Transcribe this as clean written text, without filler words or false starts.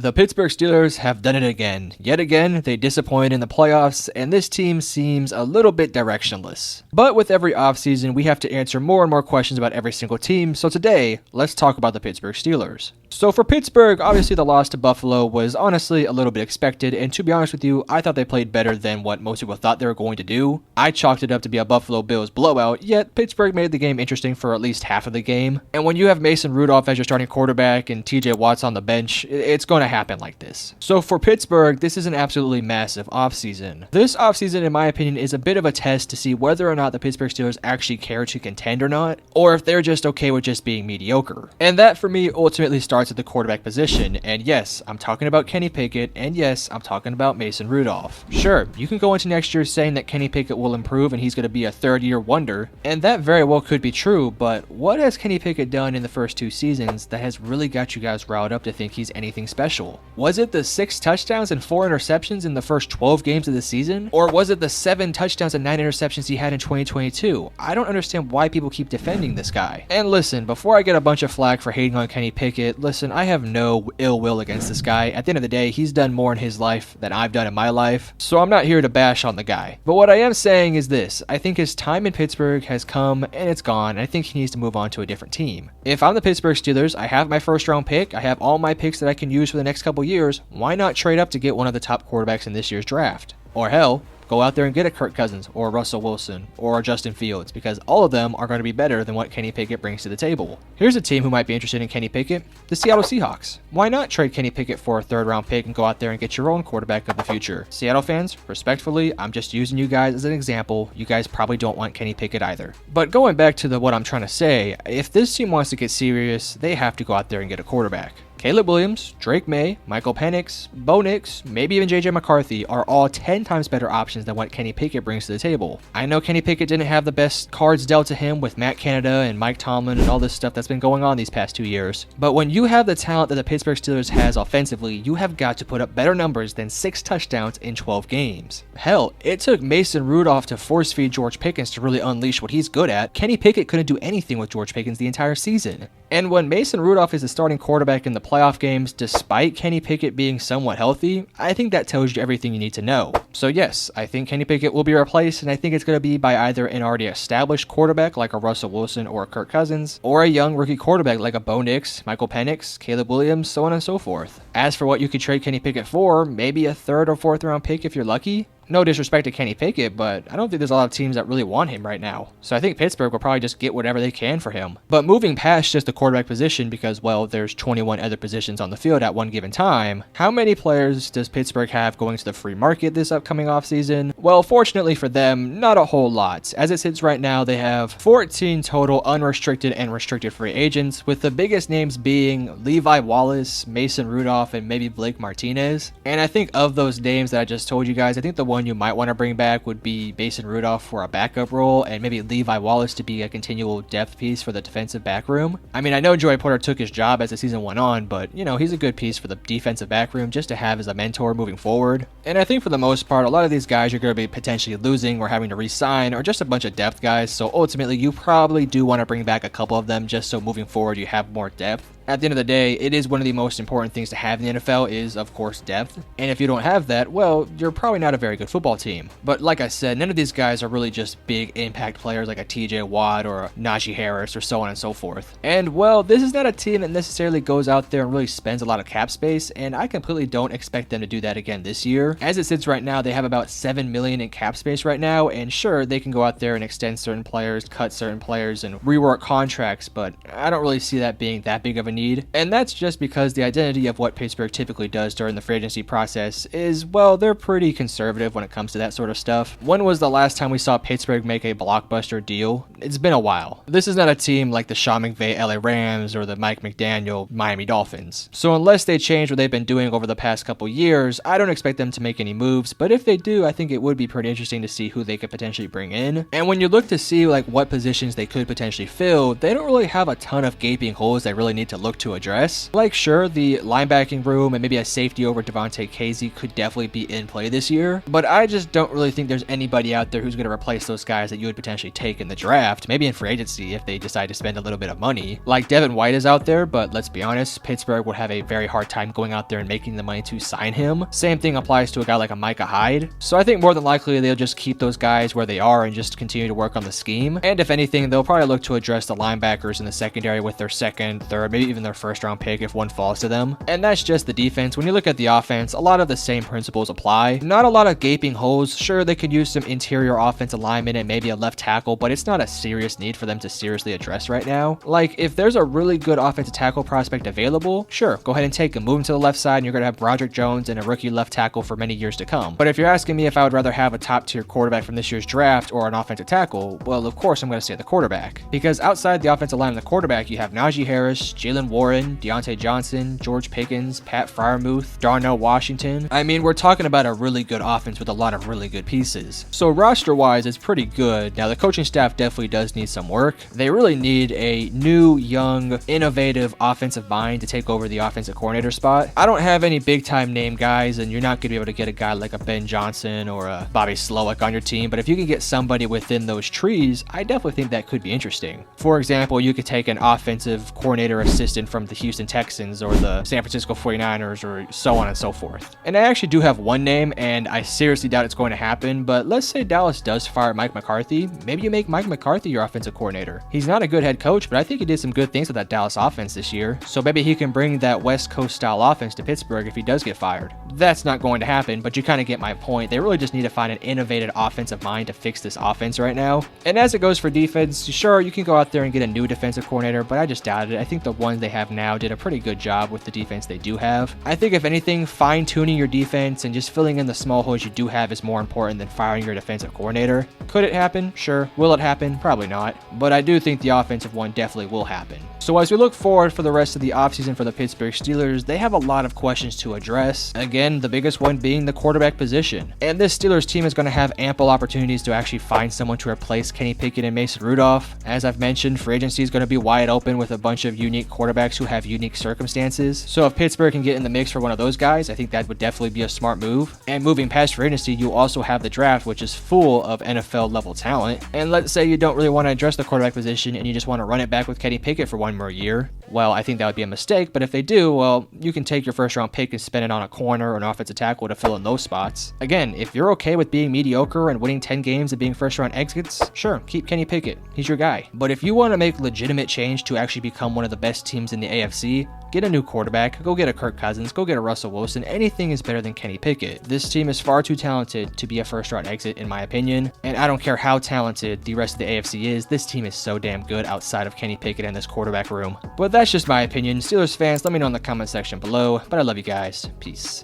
The Pittsburgh Steelers have done it again. Yet again, they disappointed in the playoffs, and this team seems a little bit directionless. But with every offseason, we have to answer more and more questions about every single team, so today, let's talk about the Pittsburgh Steelers. So for Pittsburgh, obviously the loss to Buffalo was honestly a little bit expected, and to be honest with you, I thought they played better than what most people thought they were going to do. I chalked it up to be a Buffalo Bills blowout, yet Pittsburgh made the game interesting for at least half of the game. And when you have Mason Rudolph as your starting quarterback and TJ Watt's on the bench, it's going to happen like this. So for Pittsburgh, this is an absolutely massive offseason. This offseason, in my opinion, is a bit of a test to see whether or not the Pittsburgh Steelers actually care to contend or not, or if they're just okay with just being mediocre. And that, for me, ultimately starts at the quarterback position, and yes, I'm talking about Kenny Pickett, and yes, I'm talking about Mason Rudolph. Sure, you can go into next year saying that Kenny Pickett will improve and he's going to be a third-year wonder, and that very well could be true, but what has Kenny Pickett done in the first two seasons that has really got you guys riled up to think he's anything special? Was it the 6 touchdowns and 4 interceptions in the first 12 games of the season? Or was it the 7 touchdowns and 9 interceptions he had in 2022? I don't understand why people keep defending this guy. And listen, before I get a bunch of flack for hating on Kenny Pickett, listen, I have no ill will against this guy. At the end of the day, he's done more in his life than I've done in my life, so I'm not here to bash on the guy. But what I am saying is this: I think his time in Pittsburgh has come and it's gone, and I think he needs to move on to a different team. If I'm the Pittsburgh Steelers, I have my first round pick, I have all my picks that I can use for the next couple years, why not trade up to get one of the top quarterbacks in this year's draft? Or hell, go out there and get a Kirk Cousins, or a Russell Wilson, or a Justin Fields, because all of them are going to be better than what Kenny Pickett brings to the table. Here's a team who might be interested in Kenny Pickett: the Seattle Seahawks. Why not trade Kenny Pickett for a third-round pick and go out there and get your own quarterback of the future? Seattle fans, respectfully, I'm just using you guys as an example. You guys probably don't want Kenny Pickett either. But going back to what I'm trying to say, if this team wants to get serious, they have to go out there and get a quarterback. Caleb Williams, Drake May, Michael Penix, Bo Nix, maybe even JJ McCarthy are all 10 times better options than what Kenny Pickett brings to the table. I know Kenny Pickett didn't have the best cards dealt to him with Matt Canada and Mike Tomlin and all this stuff that's been going on these past 2 years, but when you have the talent that the Pittsburgh Steelers has offensively, you have got to put up better numbers than 6 touchdowns in 12 games. Hell, it took Mason Rudolph to force feed George Pickens to really unleash what he's good at. Kenny Pickett couldn't do anything with George Pickens the entire season. And when Mason Rudolph is the starting quarterback in the playoff games, despite Kenny Pickett being somewhat healthy, I think that tells you everything you need to know. So yes, I think Kenny Pickett will be replaced, and I think it's going to be by either an already established quarterback like a Russell Wilson or a Kirk Cousins, or a young rookie quarterback like a Bo Nix, Michael Penix, Caleb Williams, so on and so forth. As for what you could trade Kenny Pickett for, maybe a 3rd or 4th round pick if you're lucky. No disrespect to Kenny Pickett, but I don't think there's a lot of teams that really want him right now. So I think Pittsburgh will probably just get whatever they can for him. But moving past just the quarterback position, because, well, there's 21 other positions on the field at one given time, how many players does Pittsburgh have going to the free market this upcoming offseason? Well, fortunately for them, not a whole lot. As it sits right now, they have 14 total unrestricted and restricted free agents, with the biggest names being Levi Wallace, Mason Rudolph, and maybe Blake Martinez. And I think of those names that I just told you guys, I think the one you might want to bring back would be Mason Rudolph for a backup role, and maybe Levi Wallace to be a continual depth piece for the defensive back room. I mean, I know Joey Porter took his job as the season went on, but, you know, he's a good piece for the defensive back room just to have as a mentor moving forward. And I think for the most part, a lot of these guys you're going to be potentially losing or having to re-sign, or just a bunch of depth guys, so ultimately you probably do want to bring back a couple of them just so moving forward you have more depth. At the end of the day, it is one of the most important things to have in the NFL is, of course, depth. And if you don't have that, well, you're probably not a very good football team. But like I said, none of these guys are really just big impact players like a TJ Watt or a Najee Harris or so on and so forth. And, well, this is not a team that necessarily goes out there and really spends a lot of cap space, and I completely don't expect them to do that again this year. As it sits right now, they have about $7 million in cap space right now, and sure, they can go out there and extend certain players, cut certain players, and rework contracts, but I don't really see that being that big of a need. And that's just because the identity of what Pittsburgh typically does during the free agency process is, well, they're pretty conservative when it comes to that sort of stuff. When was the last time we saw Pittsburgh make a blockbuster deal? It's been a while. This is not a team like the Sean McVay LA Rams or the Mike McDaniel Miami Dolphins. So unless they change what they've been doing over the past couple years, I don't expect them to make any moves, but if they do, I think it would be pretty interesting to see who they could potentially bring in. And when you look to see like what positions they could potentially fill, they don't really have a ton of gaping holes they really need to look look to address. Like, sure, the linebacking room and maybe a safety over Devontae Casey could definitely be in play this year, but I just don't really think there's anybody out there who's going to replace those guys that you would potentially take in the draft, maybe in free agency if they decide to spend a little bit of money. Like, Devin White is out there, but let's be honest, Pittsburgh would have a very hard time going out there and making the money to sign him. Same thing applies to a guy like a Micah Hyde. So I think more than likely they'll just keep those guys where they are and just continue to work on the scheme. And if anything, they'll probably look to address the linebackers in the secondary with their second, third, maybe even their first round pick if one falls to them. And that's just the defense. When you look at the offense, a lot of the same principles apply. Not a lot of gaping holes. Sure, they could use some interior offensive linemen and maybe a left tackle, but it's not a serious need for them to seriously address right now. Like, if there's a really good offensive tackle prospect available, sure, go ahead and take him. Move him to the left side and you're going to have Broderick Jones and a rookie left tackle for many years to come. But if you're asking me if I would rather have a top tier quarterback from this year's draft or an offensive tackle, well, of course I'm going to say the quarterback. Because outside the offensive line and the quarterback, you have Najee Harris, Jalen Warren, Deontay Johnson, George Pickens, Pat Freiermuth, Darnell Washington. I mean, we're talking about a really good offense with a lot of really good pieces. So roster-wise, it's pretty good. Now, the coaching staff definitely does need some work. They really need a new, young, innovative offensive mind to take over the offensive coordinator spot. I don't have any big-time name guys, and you're not going to be able to get a guy like a Ben Johnson or a Bobby Slowick on your team, but if you can get somebody within those trees, I definitely think that could be interesting. For example, you could take an offensive coordinator assistant from the Houston Texans or the San Francisco 49ers or so on and so forth. And I actually do have one name, and I seriously doubt it's going to happen, but let's say Dallas does fire Mike McCarthy. Maybe you make Mike McCarthy your offensive coordinator. He's not a good head coach, but I think he did some good things with that Dallas offense this year, so maybe he can bring that West Coast style offense to Pittsburgh if he does get fired. That's not going to happen, but you kind of get my point. They really just need to find an innovative offensive mind to fix this offense right now. And as it goes for defense, sure, you can go out there and get a new defensive coordinator, but I just doubt it. I think the ones they have now did a pretty good job with the defense they do have. I think if anything, fine-tuning your defense and just filling in the small holes you do have is more important than firing your defensive coordinator. Could it happen? Sure. Will it happen? Probably not. But I do think the offensive one definitely will happen. So as we look forward for the rest of the offseason for the Pittsburgh Steelers, they have a lot of questions to address. Again, the biggest one being the quarterback position. And this Steelers team is going to have ample opportunities to actually find someone to replace Kenny Pickett and Mason Rudolph. As I've mentioned, free agency is going to be wide open with a bunch of unique quarterbacks who have unique circumstances. So if Pittsburgh can get in the mix for one of those guys, I think that would definitely be a smart move. And moving past free agency, you also have the draft, which is full of NFL level talent. And let's say you don't really want to address the quarterback position and you just want to run it back with Kenny Pickett for one more year. Well, I think that would be a mistake, but if they do, well, you can take your first round pick and spend it on a corner or an offensive tackle to fill in those spots. Again, if you're okay with being mediocre and winning 10 games and being first round exits, sure, keep Kenny Pickett. He's your guy. But if you want to make legitimate change to actually become one of the best teams in the AFC, get a new quarterback, go get a Kirk Cousins, go get a Russell Wilson. Anything is better than Kenny Pickett. This team is far too talented to be a first round exit in my opinion, and I don't care how talented the rest of the AFC is, this team is so damn good outside of Kenny Pickett and this quarterback room. But that's just my opinion. Steelers fans, let me know in the comment section below, but I love you guys. Peace.